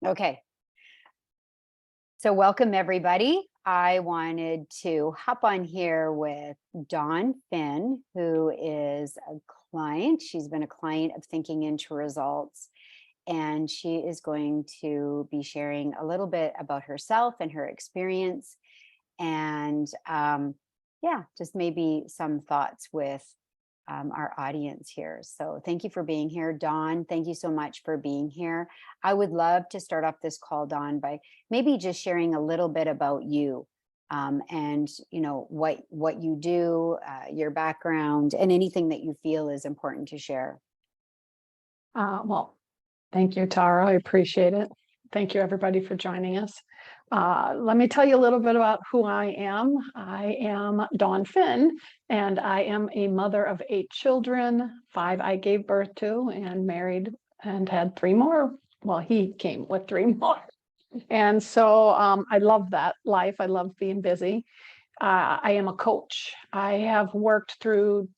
Okay. So welcome everybody. I wanted to hop on here with Dawn Finn, who is a client. She's been a client of Thinking Into Results, and she is going to be sharing a little bit about herself and her experience, and yeah, just maybe some thoughts with our audience here. So thank you for being here, Dawn. Thank you so much for being here. I would love to start off this call, Dawn, by maybe just sharing a little bit about you, and what you do, your background, and anything that you feel is important to share. Well, thank you, Tara. I appreciate it. Thank you, everybody, for joining us. Let me tell you a little bit about who I am. I am Dawn Finn, and I am a mother of 8 children. 5 I gave birth to and married and had 3 more. Well, he came with 3 more. And so I love that life. I love being busy. I am a coach. I have worked through,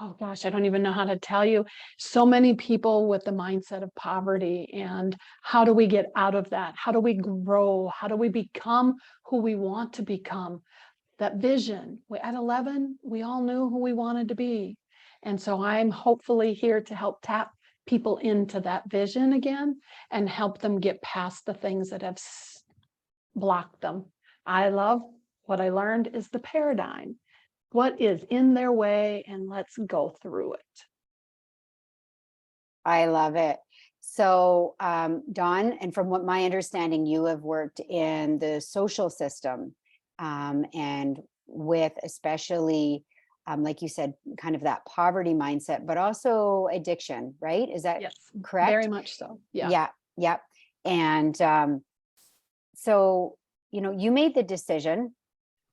oh gosh, I don't even know how to tell you, so many people with the mindset of poverty, and how do we get out of that? How do we grow? How do we become who we want to become? That vision. At 11, we all knew who we wanted to be. And so I'm hopefully here to help tap people into that vision again and help them get past the things that have blocked them. I love what I learned is the paradigm. What is in their way, and let's go through it. I love it. So, Dawn, and from what my understanding, you have worked in the social system, and with especially, like you said, kind of that poverty mindset, but also addiction, right? Is that Yes, correct? very much so. Yeah. Yeah. Yep. And so, you made the decision,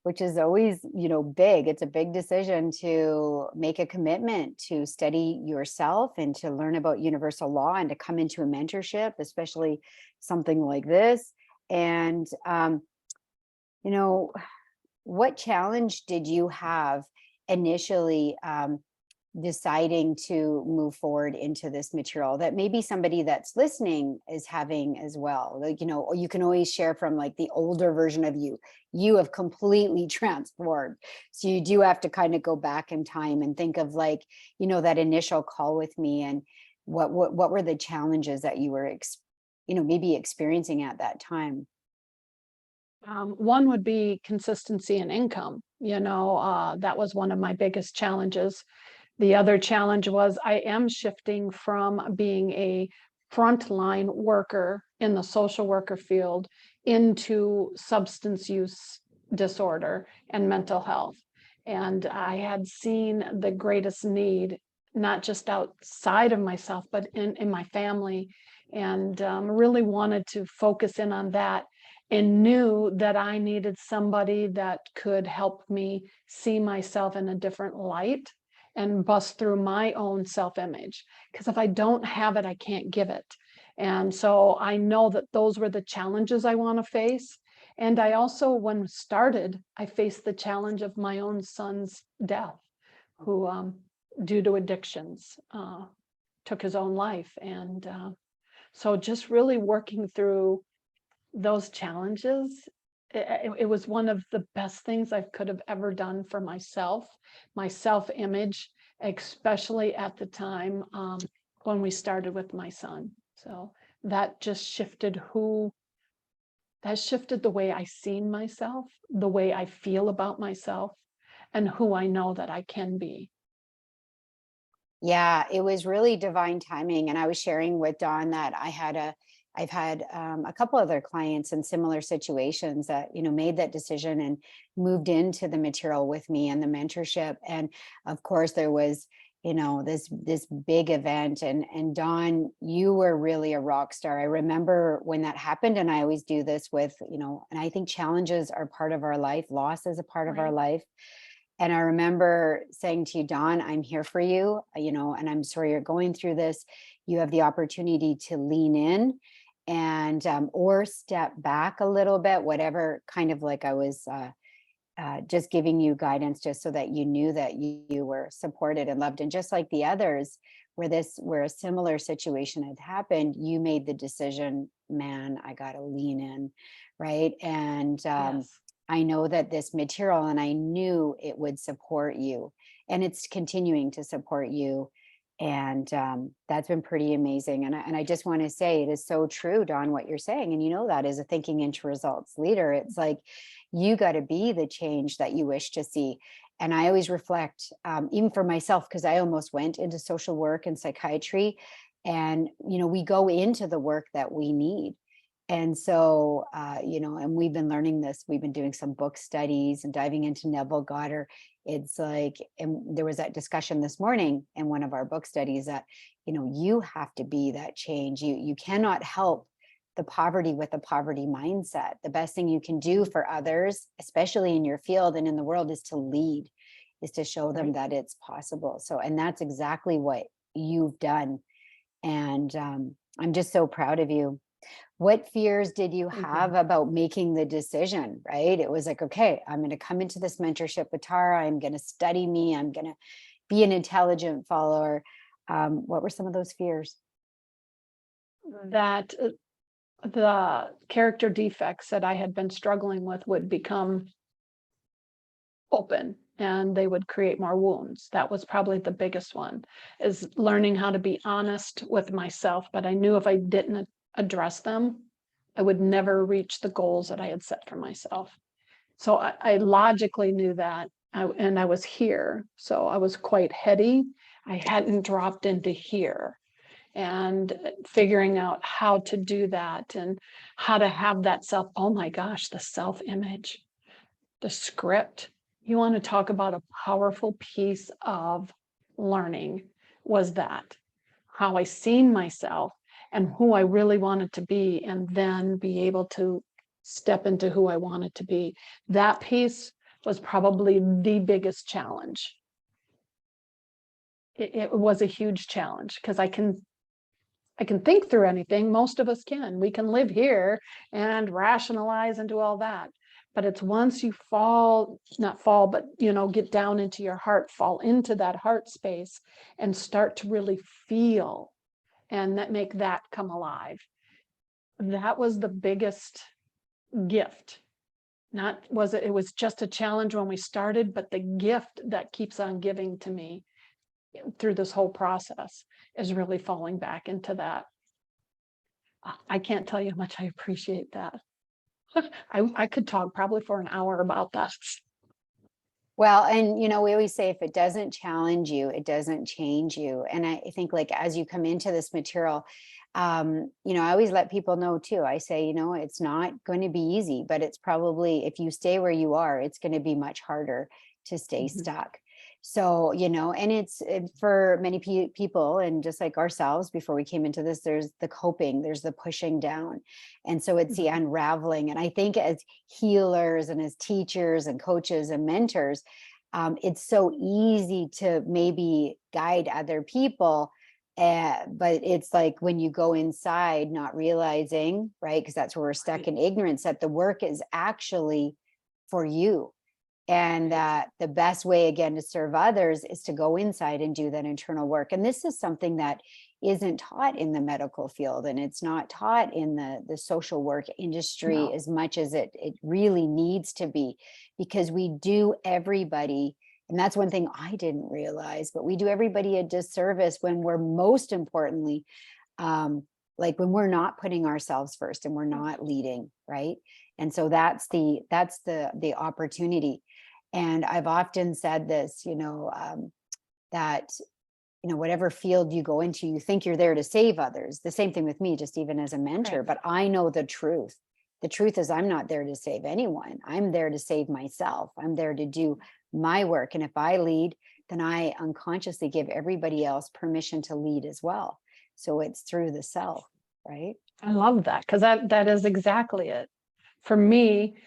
which is always, big. It's a big decision to make a commitment to study yourself and to learn about universal law and to come into a mentorship, especially something like this. And, what challenge did you have initially deciding to move forward into this material that maybe somebody that's listening is having as well? Like, you can always share from like the older version of you have completely transformed. So you do have to kind of go back in time and think of like, that initial call with me, and what were the challenges that you were, maybe experiencing at that time? One would be consistency in income. That was one of my biggest challenges. The other challenge was I am shifting from being a frontline worker in the social worker field into substance use disorder and mental health. And I had seen the greatest need, not just outside of myself, but in my family, and really wanted to focus in on that, and knew that I needed somebody that could help me see myself in a different light and bust through my own self-image. Because if I don't have it, I can't give it. And so I know that those were the challenges I want to face. And I also, when started, I faced the challenge of my own son's death, who, due to addictions, took his own life. And so just really working through those challenges, it was one of the best things I could have ever done for myself, my self-image, especially at the time when we started with my son. So that just shifted the way I seen myself, the way I feel about myself, and who I know that I can be. Yeah, it was really divine timing. And I was sharing with Dawn that I've had a couple other clients in similar situations that, made that decision and moved into the material with me and the mentorship. And of course there was, this big event, and Dawn, you were really a rock star. I remember when that happened, and I always do this with, and I think challenges are part of our life. Loss is a part of our life. And I remember saying to you, Dawn, I'm here for you, and I'm sorry you're going through this. You have the opportunity to lean in and or step back a little bit, whatever kind of like I was just giving you guidance just so that you knew that you were supported and loved. And just like the others, where a similar situation had happened, you made the decision, man, I got to lean in, right? And Yes. I know that this material, and I knew it would support you, and it's continuing to support you. And that's been pretty amazing. And I just want to say it is so true, Dawn, what you're saying. And you know that as a thinking into results leader, it's like you got to be the change that you wish to see. And I always reflect, even for myself, because I almost went into social work and psychiatry. And, we go into the work that we need. And so, and we've been learning this. We've been doing some book studies and diving into Neville Goddard. It's like, and there was that discussion this morning in one of our book studies that, you have to be that change. You cannot help the poverty with a poverty mindset. The best thing you can do for others, especially in your field and in the world, is to lead, is to show them Right. that it's possible. So, and that's exactly what you've done. And I'm just so proud of you. What fears did you Thank have you. about making the decision, right? It was like, okay, I'm going to come into this mentorship with Tara. I'm going to study me. I'm going to be an intelligent follower. What were some of those fears? That the character defects that I had been struggling with would become open and they would create more wounds. That was probably the biggest one, is learning how to be honest with myself. But I knew if I didn't address them, I would never reach the goals that I had set for myself. So I logically knew that. And I was here. So I was quite heady. I hadn't dropped into here, and figuring out how to do that and how to have that self. Oh my gosh, the self image, the script. You want to talk about a powerful piece of learning, was that how I seen myself and who I really wanted to be, and then be able to step into who I wanted to be. That piece was probably the biggest challenge. It was a huge challenge because I can think through anything. Most of us can. We can live here and rationalize and do all that. But it's once you not fall, but get down into your heart, fall into that heart space and start to really feel and make that come alive. That was the biggest gift. It was just a challenge when we started, but the gift that keeps on giving to me through this whole process is really falling back into that. I can't tell you how much I appreciate that. I could talk probably for an hour about that. Well, and we always say if it doesn't challenge you, it doesn't change you. And I think like as you come into this material, I always let people know too. I say, it's not going to be easy, but it's probably, if you stay where you are, it's going to be much harder to stay stuck. So, and it's for many people, and just like ourselves before we came into this, there's the coping, there's the pushing down. And so it's the unraveling. And I think as healers and as teachers and coaches and mentors, it's so easy to maybe guide other people. But it's like when you go inside, not realizing, right? Because that's where we're stuck in ignorance, that the work is actually for you. And that the best way, again, to serve others is to go inside and do that internal work. And this is something that isn't taught in the medical field, and it's not taught in the social work industry as much as it really needs to be, because we do everybody. And that's one thing I didn't realize, but we do everybody a disservice when we're most importantly, like when we're not putting ourselves first and we're not leading, right? And so that's the opportunity. And I've often said this, that, whatever field you go into, you think you're there to save others. The same thing with me, just even as a mentor, Right. but I know the truth. The truth is I'm not there to save anyone. I'm there to save myself. I'm there to do my work. And if I lead, then I unconsciously give everybody else permission to lead as well. So it's through the self, right? I love that, because that is exactly it. For me,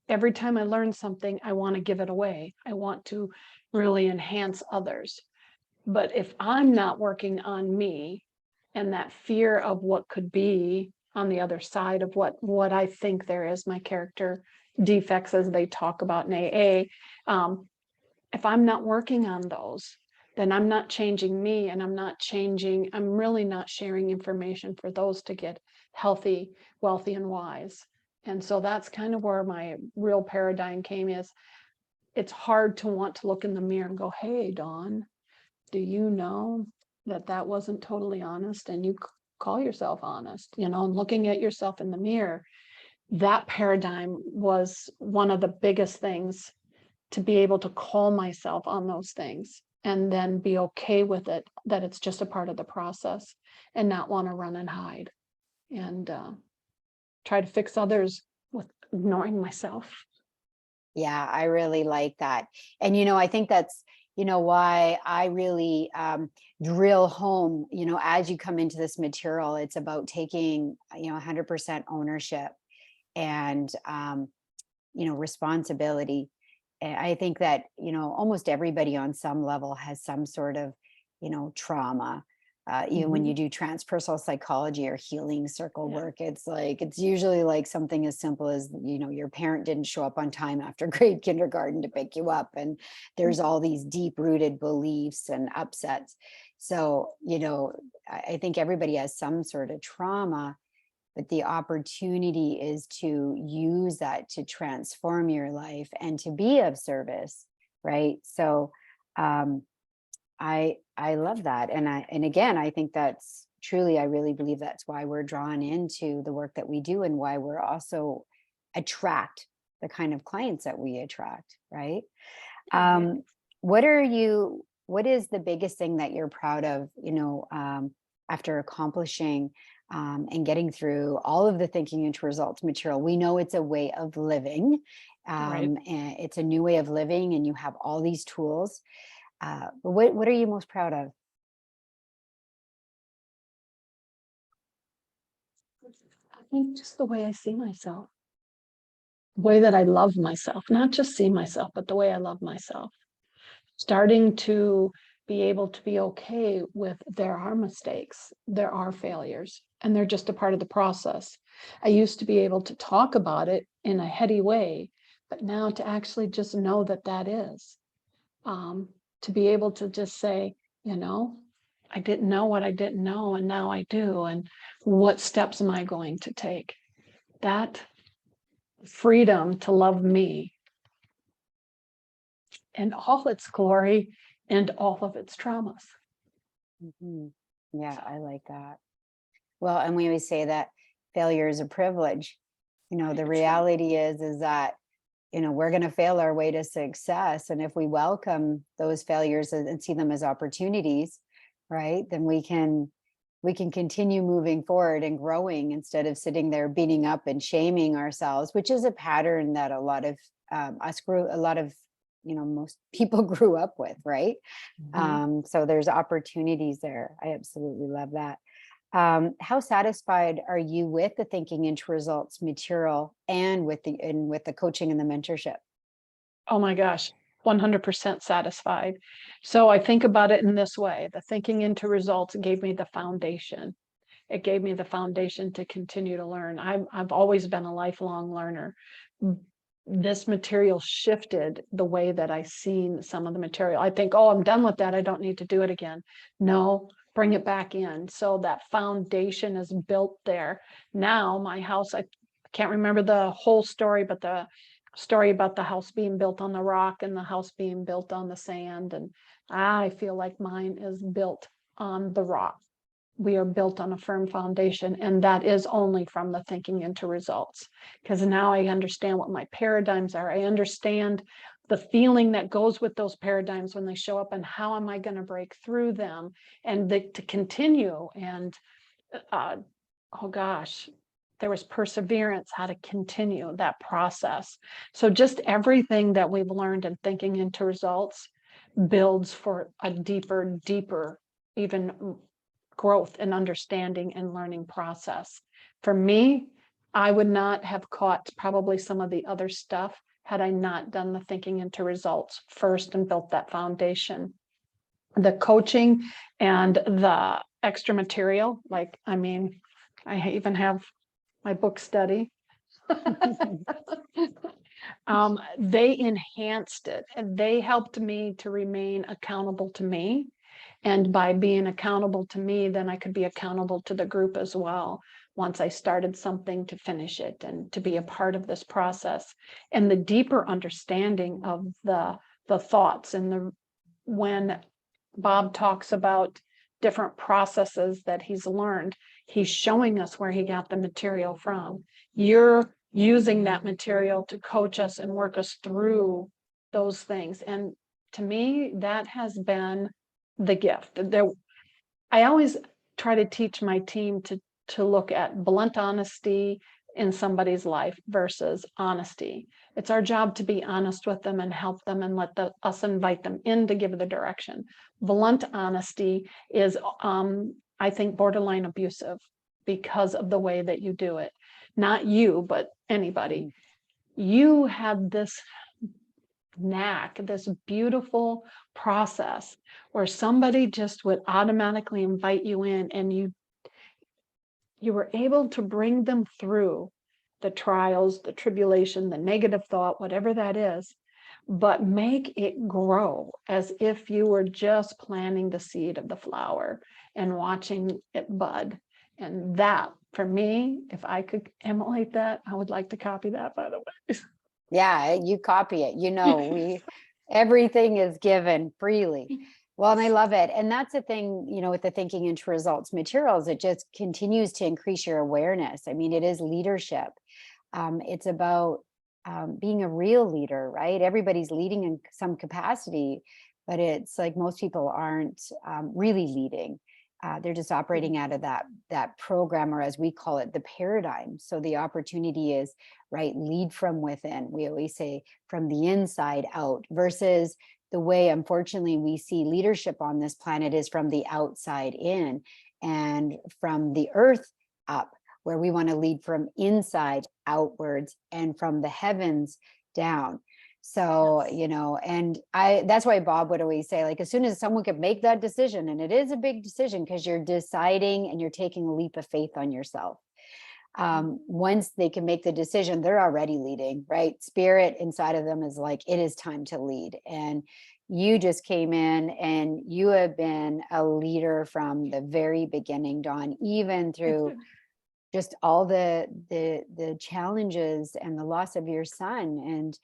every time I learn something, I want to give it away. I want to really enhance others. But if I'm not working on me, and that fear of what could be on the other side of what I think there is, my character defects, as they talk about in AA, if I'm not working on those, then I'm not changing me, and I'm really not sharing information for those to get healthy, wealthy, and wise. And so that's kind of where my real paradigm came is it's hard to want to look in the mirror and go, hey, Dawn, do you know that wasn't totally honest? And you call yourself honest, and looking at yourself in the mirror, that paradigm was one of the biggest things, to be able to call myself on those things and then be okay with it, that it's just a part of the process, and not want to run and hide and try to fix others with ignoring myself. Yeah, I really like that. And, I think that's, why I really drill home, as you come into this material, it's about taking, 100% ownership and, responsibility. And I think that, almost everybody on some level has some sort of, trauma. Even when you do transpersonal psychology or healing circle work, it's usually like something as simple as, your parent didn't show up on time after grade kindergarten to pick you up. And there's all these deep rooted beliefs and upsets. So, I think everybody has some sort of trauma, but the opportunity is to use that to transform your life and to be of service, right? So, I love that. And again, I think that's truly, I really believe that's why we're drawn into the work that we do, and why we're also attract the kind of clients that we attract, right? What is the biggest thing that you're proud of, after accomplishing and getting through all of the thinking into results material? We know it's a way of living, and it's a new way of living, and you have all these tools. What are you most proud of? I think just the way I see myself, the way that I love myself, not just see myself, but the way I love myself. Starting to be able to be okay with there are mistakes, there are failures, and they're just a part of the process. I used to be able to talk about it in a heady way, but now to actually just know that is. To be able to just say, I didn't know what I didn't know, and now I do. And what steps am I going to take? That freedom to love me and all its glory and all of its traumas. Yeah, I like that. Well, and we always say that failure is a privilege. The reality is that, we're going to fail our way to success. And if we welcome those failures and see them as opportunities, right, then we can continue moving forward and growing, instead of sitting there beating up and shaming ourselves, which is a pattern that a lot of most people grew up with, right? So there's opportunities there. I absolutely love that. How satisfied are you with the thinking into results material and with the coaching and the mentorship? Oh my gosh, 100% satisfied. So I think about it in this way. The thinking into results gave me the foundation. It gave me the foundation to continue to learn. I've always been a lifelong learner. This material shifted the way that I seen some of the material. I think, oh, I'm done with that, I don't need to do it again. No, bring it back in. So that foundation is built there. Now my house, I can't remember the whole story, but the story about the house being built on the rock and the house being built on the sand. And I feel like mine is built on the rock. We are built on a firm foundation, and that is only from the thinking into results, because now I understand what my paradigms are. I understand the feeling that goes with those paradigms when they show up, and how am I going to break through them and to continue. And oh gosh, there was perseverance, how to continue that process. So just everything that we've learned in thinking into results builds for a deeper even growth and understanding and learning process. For me, I would not have caught probably some of the other stuff had I not done the thinking into results first and built that foundation. The coaching and the extra material, I even have my book study. They enhanced it, and they helped me to remain accountable to me. And by being accountable to me, then I could be accountable to the group as well. Once I started something, to finish it and to be a part of this process, and the deeper understanding of the thoughts and when Bob talks about different processes that he's learned, he's showing us where he got the material from. You're using that material to coach us and work us through those things. And to me, that has been the gift. I always try to teach my team to look at blunt honesty in somebody's life versus honesty. It's our job to be honest with them and help them and let us invite them in to give the direction. Blunt honesty is, I think, borderline abusive because of the way that you do it. Not you, but anybody. You had this knack, this beautiful process where somebody just would automatically invite you in, and you were able to bring them through the trials, the tribulation, the negative thought, whatever that is, but make it grow as if you were just planting the seed of the flower and watching it bud. And that, for me, if I could emulate that, I would like to copy that, by the way. Yeah, you copy it. Everything is given freely. Well, and I love it. And that's the thing, with the Thinking into Results materials, it just continues to increase your awareness. I mean, it is leadership. It's about being a real leader, right? Everybody's leading in some capacity, but it's like most people aren't really leading. They're just operating out of that program, or as we call it, the paradigm. So the opportunity is, right, lead from within. We always say from the inside out, versus the way, unfortunately, we see leadership on this planet is from the outside in and from the earth up, where we want to lead from inside outwards and from the heavens down. So, and that's why Bob would always say, like, as soon as someone could make that decision, and it is a big decision because you're deciding and you're taking a leap of faith on yourself. Once they can make the decision, they're already leading, right? Spirit inside of them is like, it is time to lead. And you just came in and you have been a leader from the very beginning, Dawn, even through just all the challenges and the loss of your son. And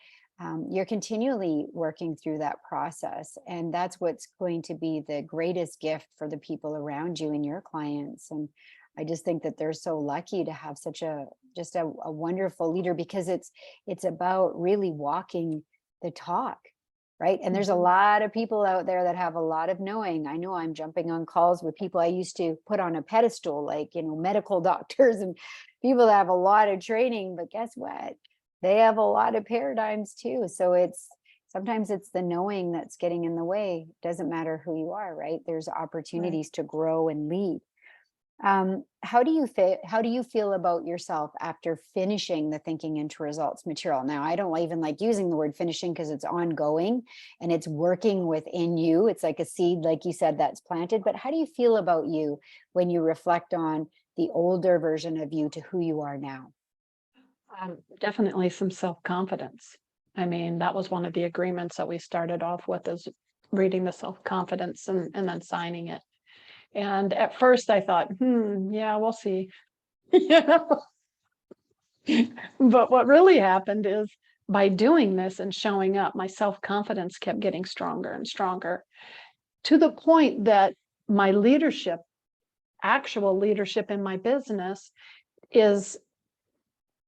you're continually working through that process. And that's what's going to be the greatest gift for the people around you and your clients. And I just think that they're so lucky to have such a wonderful leader, because it's about really walking the talk, right? And there's a lot of people out there that have a lot of knowing. I know I'm jumping on calls with people I used to put on a pedestal, like, medical doctors and people that have a lot of training, but guess what? They have a lot of paradigms too. So sometimes it's the knowing that's getting in the way. It doesn't matter who you are, right? There's opportunities to grow and lead. How do you feel about yourself after finishing the Thinking into Results material? Now, I don't even like using the word finishing because it's ongoing and it's working within you. It's like a seed, like you said, that's planted. But how do you feel about you when you reflect on the older version of you to who you are now? Definitely some self-confidence. I mean, that was one of the agreements that we started off with, is reading the self-confidence and then signing it. And at first I thought, yeah, we'll see. But what really happened is, by doing this and showing up, my self-confidence kept getting stronger and stronger, to the point that my leadership, actual leadership in my business, is,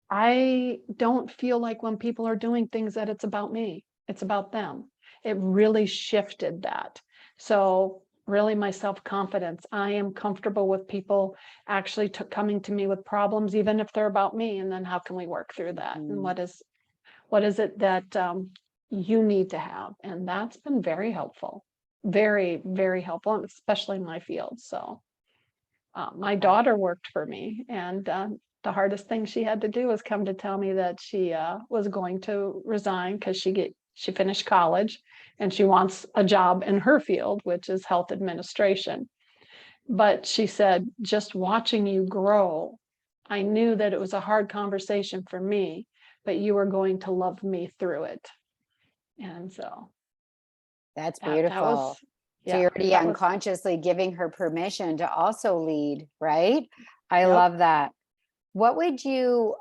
I don't feel like when people are doing things that it's about me, it's about them. It really shifted that. So really, my self-confidence, I am comfortable with people actually coming to me with problems, even if they're about me. And then how can we work through that? And what is it that you need to have? And that's been very helpful, very, very helpful, especially in my field. So my daughter worked for me, and the hardest thing she had to do was come to tell me that she was going to resign because she finished college and she wants a job in her field, which is health administration. But she said, just watching you grow, I knew that it was a hard conversation for me, but you are going to love me through it. And so That's that was, beautiful. So yeah, you're already that was, unconsciously giving her permission to also lead, right? I Yep. love that. What would you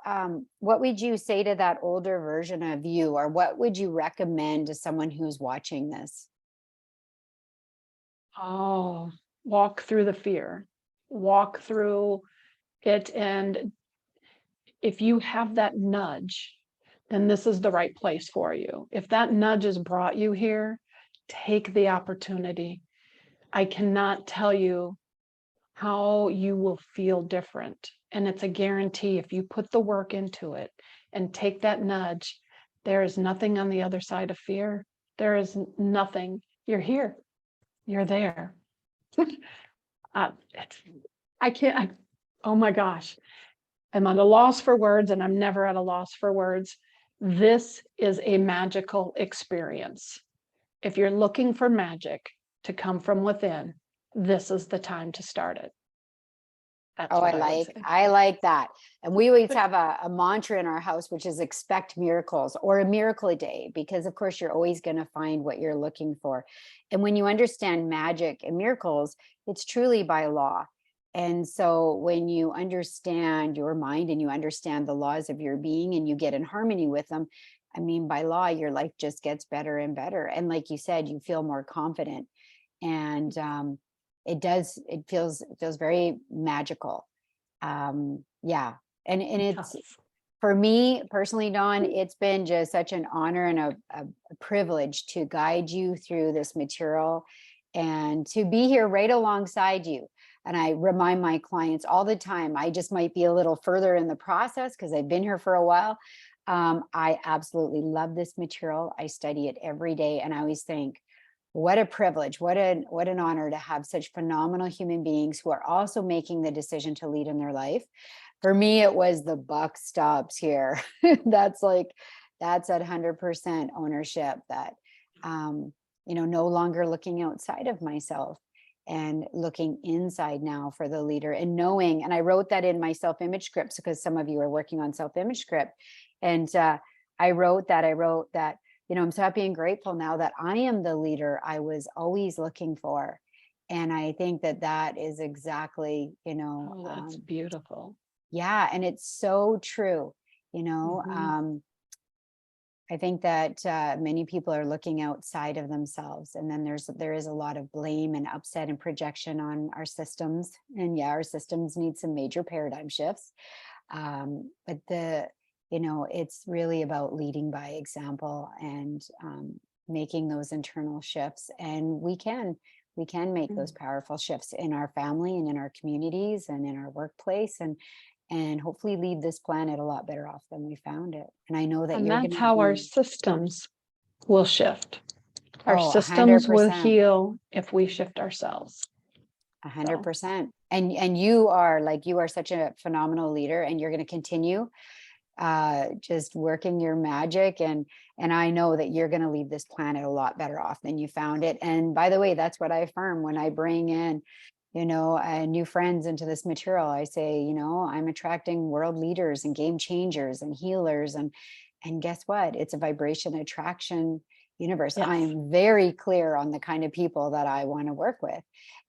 say to that older version of you, or what would you recommend to someone who's watching this? oh, walk through the fear, walk through it. And if you have that nudge, then this is the right place for you. If that nudge has brought you here, take the opportunity. I cannot tell you how you will feel different. And it's a guarantee if you put the work into it and take that nudge, there is nothing on the other side of fear. There is nothing. You're here. You're there. I can't, oh my gosh. I'm at a loss for words, and I'm never at a loss for words. This is a magical experience. If you're looking for magic to come from within, this is the time to start it. That's Oh, what I would say. I like that. And we always have a mantra in our house, which is expect miracles, or a miracle a day, because of course you're always going to find what you're looking for. And when you understand magic and miracles, it's truly by law. And so when you understand your mind and you understand the laws of your being and you get in harmony with them, I mean, by law, your life just gets better and better. And like you said, you feel more confident. And it feels very magical. Yeah. And it's, for me personally, Dawn, it's been just such an honor and a privilege to guide you through this material and to be here right alongside you. And I remind my clients all the time, I just might be a little further in the process because I've been here for a while. I absolutely love this material. I study it every day. And I always think, what a privilege, what an honor to have such phenomenal human beings who are also making the decision to lead in their life. For me, it was the buck stops here. That's at 100% ownership, that, no longer looking outside of myself and looking inside now for the leader, and knowing, and I wrote that in my self-image scripts because some of you are working on self-image script. And I wrote that, I'm so happy and grateful now that I am the leader I was always looking for. And I think that is exactly, that's beautiful. Yeah. And it's so true, I think that many people are looking outside of themselves, and then there is a lot of blame and upset and projection on our systems. And yeah, our systems need some major paradigm shifts. But it's really about leading by example and making those internal shifts. And we can make those powerful shifts in our family and in our communities and in our workplace, and hopefully leave this planet a lot better off than we found it. And I know that And you're that's how our systems will shift. Our systems will 100%. heal if we shift ourselves. 100%. And you are such a phenomenal leader, and you're going to continue just working your magic. And I know that you're going to leave this planet a lot better off than you found it. And by the way, that's what I affirm when I bring in new friends into this material. I say, I'm attracting world leaders and game changers and healers. And guess what? It's a vibration attraction universe. Yes. I am very clear on the kind of people that I want to work with.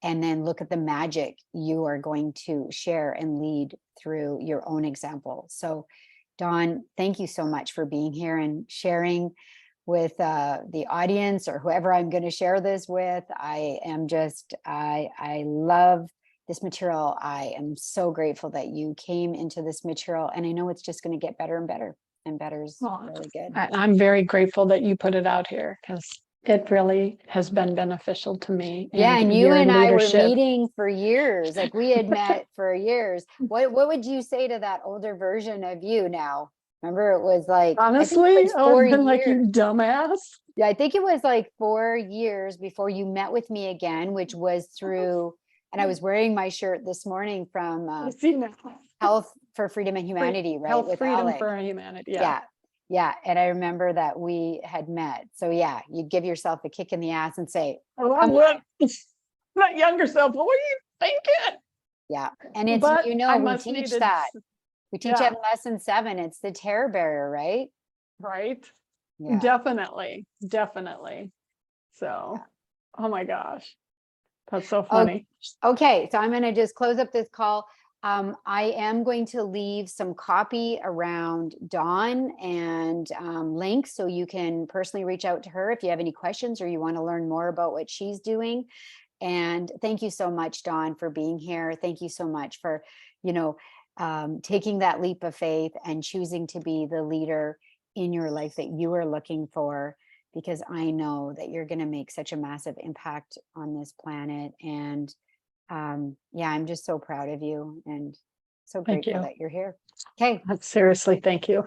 And then look at the magic you are going to share and lead through your own example. So Dawn, thank you so much for being here and sharing with the audience or whoever I'm going to share this with. I love this material. I am so grateful that you came into this material, and I know it's just going to get better and better, and better is really good. I'm very grateful that you put it out here, because it really has been beneficial to me. Yeah, and you and I were meeting for years. Like, we had met for years. What would you say to that older version of you now? Remember, it was like, honestly, I would have been like, you dumbass. Yeah, I think it was like 4 years before you met with me again, which was through, and I was wearing my shirt this morning from Health for Freedom and Humanity, right? Health, with Freedom Alec. for Humanity. Yeah. And I remember that we had met. So yeah, you give yourself a kick in the ass and say, that younger self, what are you thinking? Yeah. And it's, we teach that. We teach Yeah. at lesson 7. It's the terror barrier, right? Right? Yeah. Definitely. Definitely. So, oh my gosh. That's so Oh, funny. okay, so I'm going to just close up this call. I am going to leave some copy around Dawn and links so you can personally reach out to her if you have any questions or you want to learn more about what she's doing. And thank you so much, Dawn, for being here. Thank you so much for, taking that leap of faith and choosing to be the leader in your life that you are looking for, because I know that you're going to make such a massive impact on this planet. And yeah, I'm just so proud of you and so Thank grateful you. that you're here. Okay. Seriously, thank you.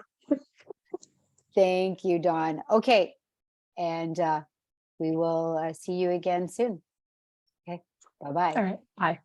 Thank you, Dawn. Okay. And we will see you again soon. Okay. Bye-bye. All right. Bye.